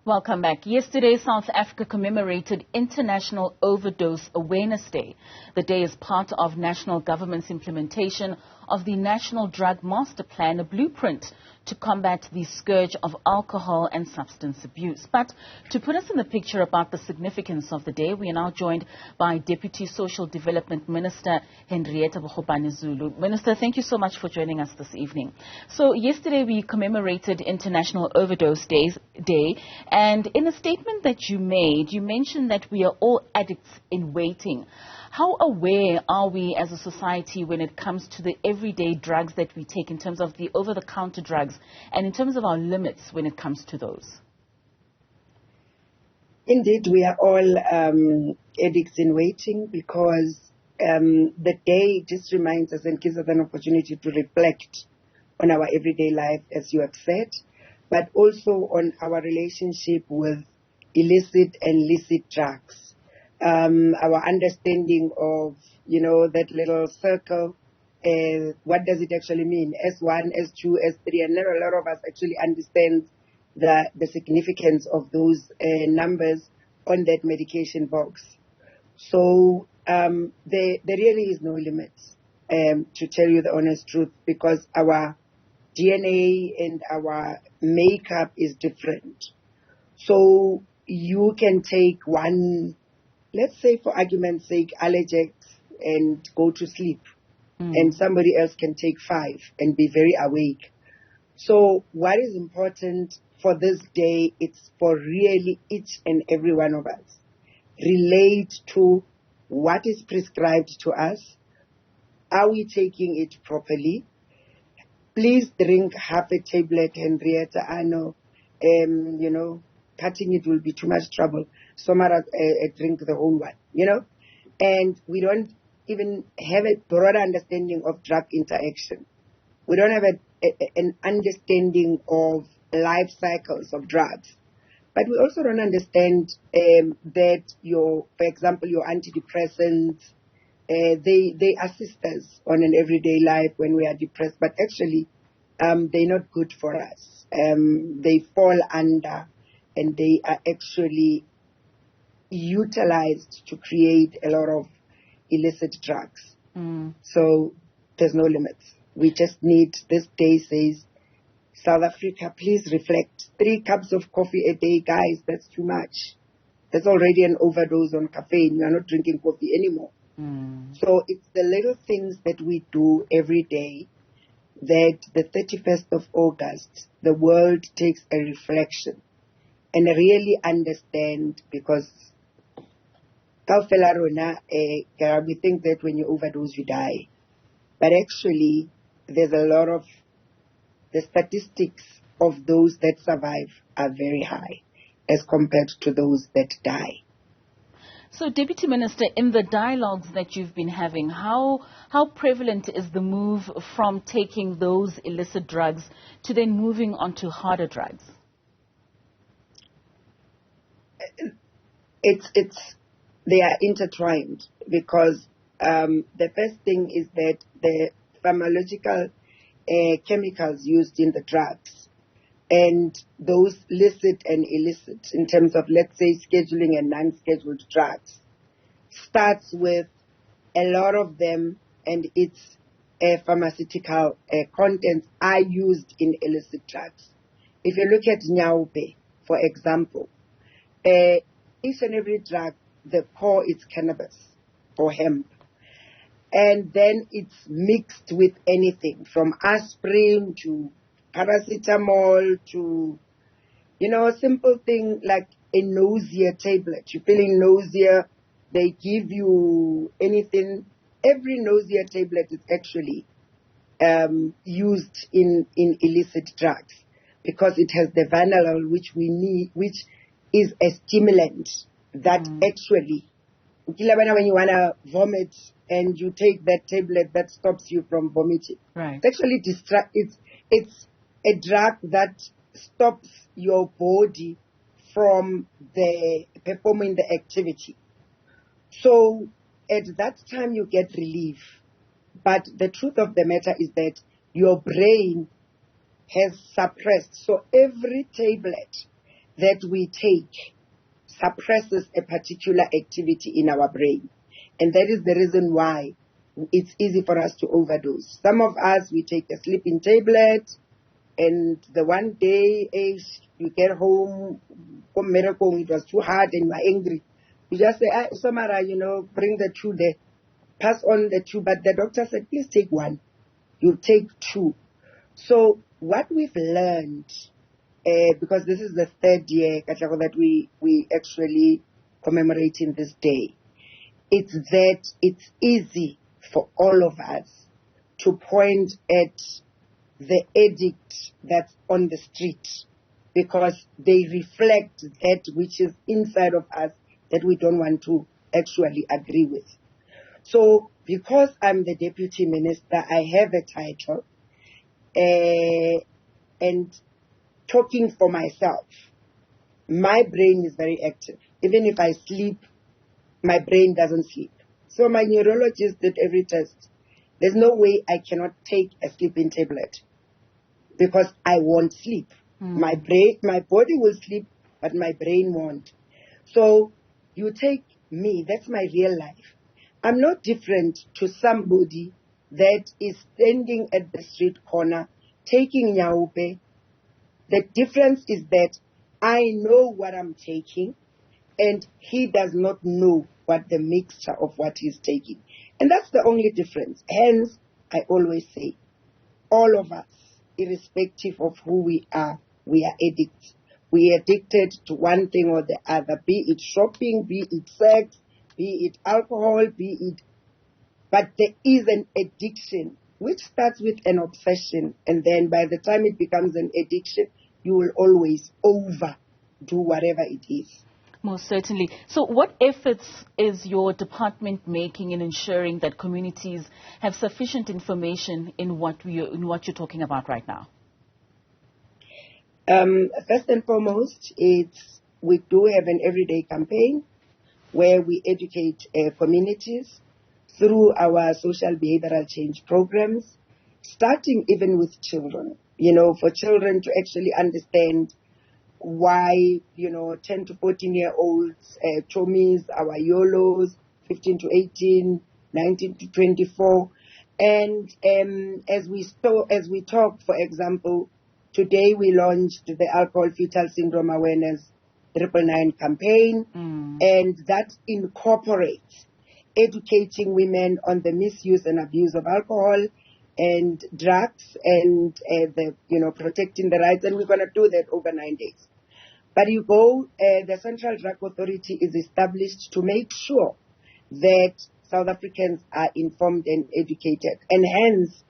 Welcome back. Yesterday, South Africa commemorated International Overdose Awareness Day. The day is part of national government's implementation of the National Drug Master Plan, a blueprint to combat the scourge of alcohol and substance abuse. But to put us in the picture about the significance of the day, we are now joined by Deputy Social Development Minister Hendrietta Bogopane-Zulu. Minister, thank you so much for joining us this evening. So yesterday we commemorated International Overdose Day, and in a statement that you made, you mentioned that we are all addicts in waiting. How aware are we as a society when it comes to the everyday drugs that we take in terms of the over-the-counter drugs and in terms of our limits when it comes to those? Indeed, we are all addicts in waiting because the day just reminds us and gives us an opportunity to reflect on our everyday life, as you have said, but also on our relationship with illicit and licit drugs. Our understanding of, that little circle, what does it actually mean? S1, S2, S3, and not a lot of us actually understand the significance of those numbers on that medication box. So there really is no limit, to tell you the honest truth, because our DNA and our makeup is different. So you can take one, let's say for argument's sake, allergics and go to sleep. And somebody else can take 5 and be very awake. So what is important for this day, it's for really each and every one of us relate to what is prescribed to us. Are we taking it properly? Please drink half a tablet, Hendrietta. I know, cutting it will be too much trouble. So much drink the whole one, And we don't even have a broader understanding of drug interaction. We don't have an understanding of life cycles of drugs. But we also don't understand that for example, your antidepressants, they assist us on an everyday life when we are depressed, but actually they're not good for us. They fall under and they are actually utilized to create a lot of illicit drugs. So there's no limits. We just need, this day says, South Africa, please reflect. 3 cups of coffee a day, guys, that's too much. That's already an overdose on caffeine. You are not drinking coffee anymore. So it's the little things that we do every day that the 31st of August, the world takes a reflection and really understand, because we think that when you overdose, you die. But actually, there's a lot of, the statistics of those that survive are very high as compared to those that die. So, Deputy Minister, in the dialogues that you've been having, how prevalent is the move from taking those illicit drugs to then moving on to harder drugs? They are intertwined, because the first thing is that the pharmacological chemicals used in the drugs and those licit and illicit in terms of, let's say, scheduling and non-scheduled drugs starts with a lot of them, and its pharmaceutical contents are used in illicit drugs. If you look at Nyaube, for example, each and every drug, the core is cannabis or hemp. And then it's mixed with anything from aspirin to paracetamol to, a simple thing like a nausea tablet. You're feeling nausea, they give you anything. Every nausea tablet is actually used in illicit drugs because it has the vanillin which we need, which is a stimulant that actually, when you want to vomit and you take that tablet that stops you from vomiting. Right. It's actually it's a drug that stops your body from performing the activity. So at that time you get relief. But the truth of the matter is that your brain has suppressed. So every tablet that we take suppresses a particular activity in our brain. And that is the reason why it's easy for us to overdose. Some of us, we take a sleeping tablet, and the one day you get home from miracle, it was too hard and you are angry. You just say, Samara, bring the 2 there. Pass on the 2. But the doctor said, please take 1. You take 2. So what we've learned, because this is the 3rd year that we actually commemorating this day, it's that it's easy for all of us to point at the addict that's on the street, because they reflect that which is inside of us that we don't want to actually agree with. So because I'm the deputy minister, I have a title, and talking for myself, my brain is very active. Even if I sleep, my brain doesn't sleep. So my neurologist did every test. There's no way I cannot take a sleeping tablet because I won't sleep. My body will sleep, but my brain won't. So you take me, that's my real life. I'm not different to somebody that is standing at the street corner taking nyaupe. The difference is that I know what I'm taking, and he does not know what the mixture of what he's taking. And that's the only difference. Hence, I always say, all of us, irrespective of who we are addicts. We are addicted to one thing or the other, be it shopping, be it sex, be it alcohol, but there is an addiction which starts with an obsession, and then by the time it becomes an addiction, you will always overdo whatever it is. Most certainly. So what efforts is your department making in ensuring that communities have sufficient information in what you're talking about right now? First and foremost, we do have an everyday campaign where we educate communities through our social behavioral change programs, starting even with children, for children to actually understand why, 10 to 14-year-olds, chomies, our YOLOs, 15 to 18, 19 to 24. And as we talk, for example, today we launched the Alcohol Fetal Syndrome Awareness 999 campaign, and that incorporates educating women on the misuse and abuse of alcohol and drugs, and protecting the rights, and we're going to do that over 9 days. But the Central Drug Authority is established to make sure that South Africans are informed and educated, and hence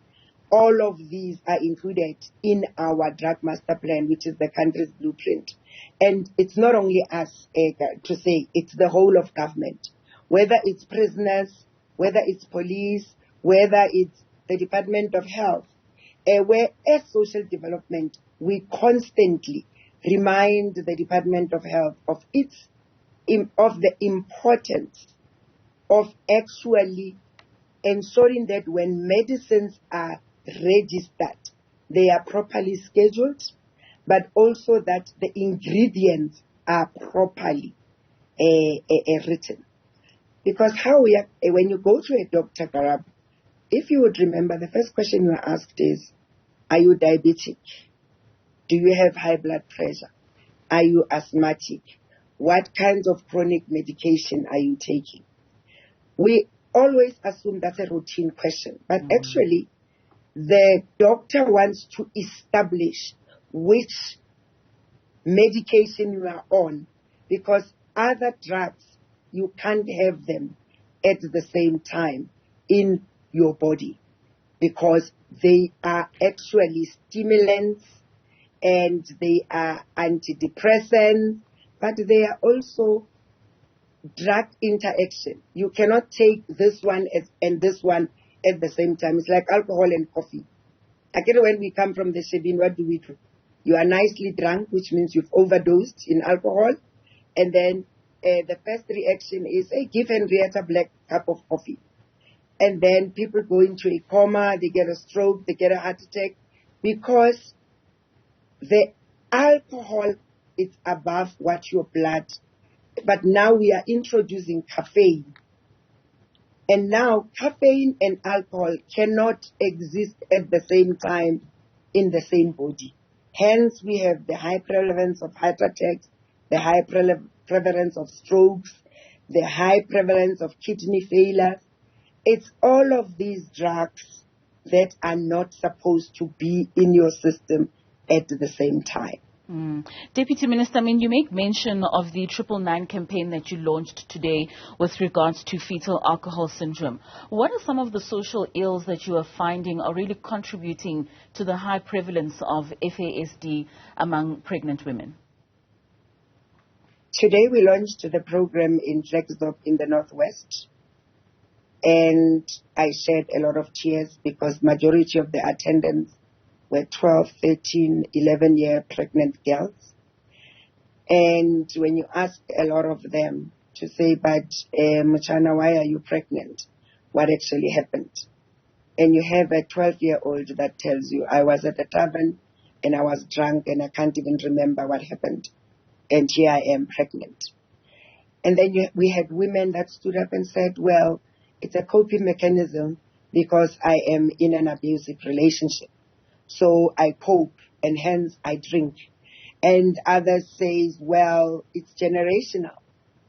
all of these are included in our drug master plan, which is the country's blueprint. And it's not only us to say, it's the whole of government, whether it's prisoners, whether it's police, whether it's the Department of Health, where as social development, we constantly remind the Department of Health of the importance of actually ensuring that when medicines are registered, they are properly scheduled, but also that the ingredients are properly written. Because when you go to a doctor, Garab, if you would remember, the first question you are asked is, are you diabetic? Do you have high blood pressure? Are you asthmatic? What kinds of chronic medication are you taking? We always assume that's a routine question, but actually the doctor wants to establish which medication you are on, because other drugs, you can't have them at the same time in your body, because they are actually stimulants and they are antidepressants, but they are also drug interaction. You cannot take this one and this one at the same time. It's like alcohol and coffee. Again, when we come from the Shebin, what do we do? You are nicely drunk, which means you've overdosed in alcohol, and then the first reaction is, hey, give Hendrietta black cup of coffee. And then people go into a coma, they get a stroke, they get a heart attack, because the alcohol it's above what your blood. But now we are introducing caffeine. And now caffeine and alcohol cannot exist at the same time in the same body. Hence, we have the high prevalence of heart attacks, the high prevalence of strokes, the high prevalence of kidney failure. It's all of these drugs that are not supposed to be in your system at the same time. Deputy Minister, you make mention of the 999 campaign that you launched today with regards to fetal alcohol syndrome. What are some of the social ills that you are finding are really contributing to the high prevalence of FASD among pregnant women? Today we launched the program in Klerksdorp in the Northwest, and I shed a lot of tears because majority of the attendants were 12, 13, 11-year pregnant girls. And when you ask a lot of them to say, but Mchana, why are you pregnant? What actually happened? And you have a 12-year-old that tells you, I was at a tavern and I was drunk and I can't even remember what happened. And here I am pregnant. And then we had women that stood up and said, well, it's a coping mechanism because I am in an abusive relationship. So I cope and hence I drink. And others say, well, it's generational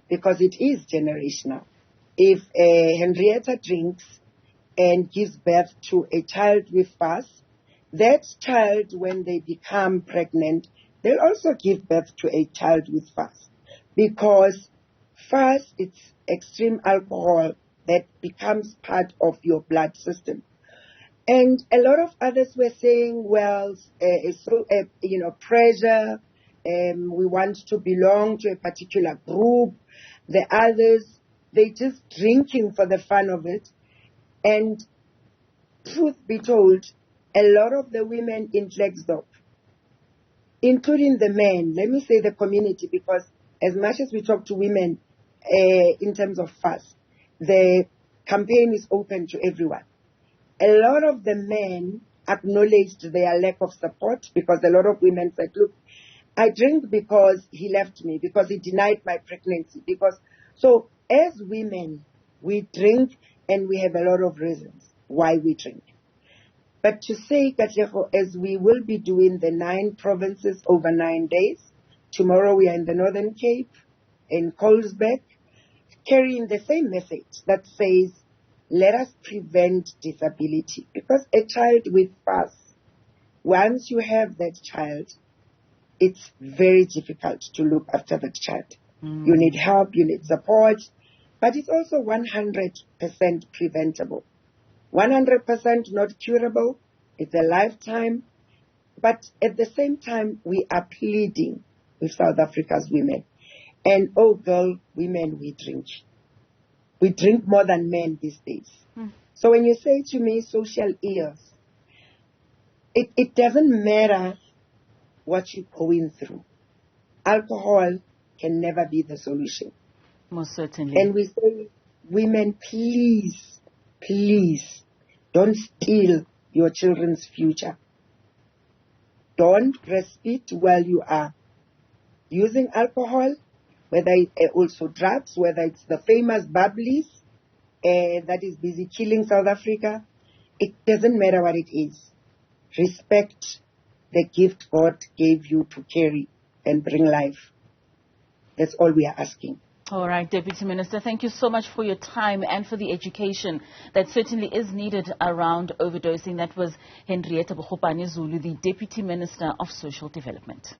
because it is generational. If Hendrietta drinks and gives birth to a child with FAS, that child, when they become pregnant, they'll also give birth to a child with FAS. Because FAS, it's extreme alcohol that becomes part of your blood system. And a lot of others were saying, well, pressure, we want to belong to a particular group. The others, they just drinking for the fun of it. And truth be told, a lot of the women in Klerksdorp, including the men, let me say the community, because as much as we talk to women in terms of FAS, the campaign is open to everyone. A lot of the men acknowledged their lack of support because a lot of women said, look, I drink because he left me, because he denied my pregnancy. So as women, we drink and we have a lot of reasons why we drink. But to say, Katlego, as we will be doing the 9 provinces over 9 days, tomorrow we are in the Northern Cape, in Colesberg, carrying the same message that says, let us prevent disability. Because a child with FAS, once you have that child, it's very difficult to look after that child. You need help, you need support, but it's also 100% preventable. 100% not curable, it's a lifetime, but at the same time, we are pleading with South Africa's women. And oh girl, women, we drink. We drink more than men these days. So when you say to me social ills, it doesn't matter what you're going through. Alcohol can never be the solution. Most certainly. And we say, women, please, please, don't steal your children's future. Don't breastfeed while you are using alcohol, whether it's also drugs, whether it's the famous bubblies that is busy killing South Africa. It doesn't matter what it is. Respect the gift God gave you to carry and bring life. That's all we are asking. All right, Deputy Minister, thank you so much for your time and for the education that certainly is needed around overdosing. That was Hendrietta Bogopane-Zulu, the Deputy Minister of Social Development.